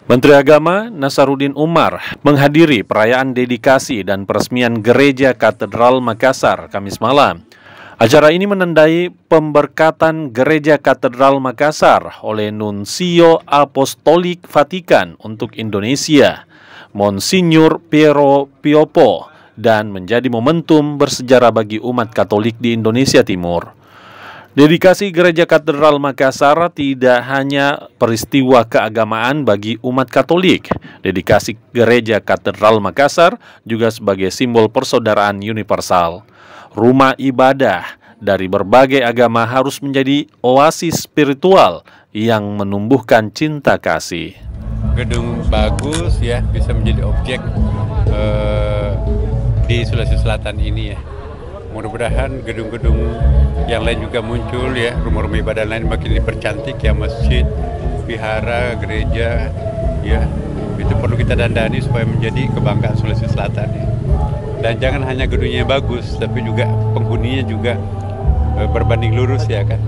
Menteri Agama Nasaruddin Umar menghadiri perayaan dedikasi dan peresmian Gereja Katedral Makassar Kamis malam. Acara ini menandai pemberkatan Gereja Katedral Makassar oleh Nuncio Apostolik Vatikan untuk Indonesia, Monsinyur Piero Piopo, dan menjadi momentum bersejarah bagi umat Katolik di Indonesia Timur. Dedikasi Gereja Katedral Makassar tidak hanya peristiwa keagamaan bagi umat Katolik. Dedikasi Gereja Katedral Makassar juga sebagai simbol persaudaraan universal. Rumah ibadah dari berbagai agama harus menjadi oasis spiritual yang menumbuhkan cinta kasih. Gedung bagus ya, bisa menjadi objek di Sulawesi Selatan ini ya. Mudah-mudahan gedung-gedung yang lain juga muncul ya, rumah-rumah ibadah lain makin dipercantik ya, masjid, vihara, gereja ya. Itu perlu kita dandani supaya menjadi kebanggaan Sulawesi Selatan ya. Dan jangan hanya gedungnya bagus, tapi juga penghuninya juga berbanding lurus ya kan.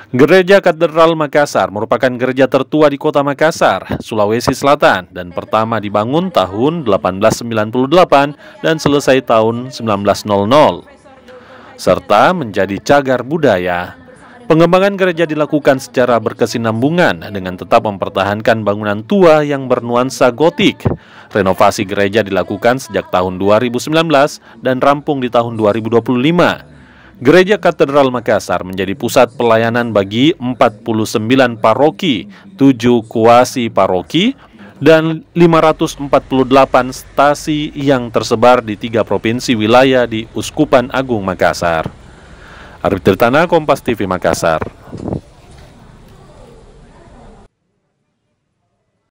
Gereja Katedral Makassar merupakan gereja tertua di Kota Makassar, Sulawesi Selatan, dan pertama dibangun tahun 1898 dan selesai tahun 1900, serta menjadi cagar budaya. Pengembangan gereja dilakukan secara berkesinambungan dengan tetap mempertahankan bangunan tua yang bernuansa gotik. Renovasi gereja dilakukan sejak tahun 2019 dan rampung di tahun 2025. Gereja Katedral Makassar menjadi pusat pelayanan bagi 49 paroki, 7 kuasi paroki, dan 548 stasi yang tersebar di 3 provinsi wilayah di Uskupan Agung Makassar. Arif Tirtana, Kompas TV Makassar.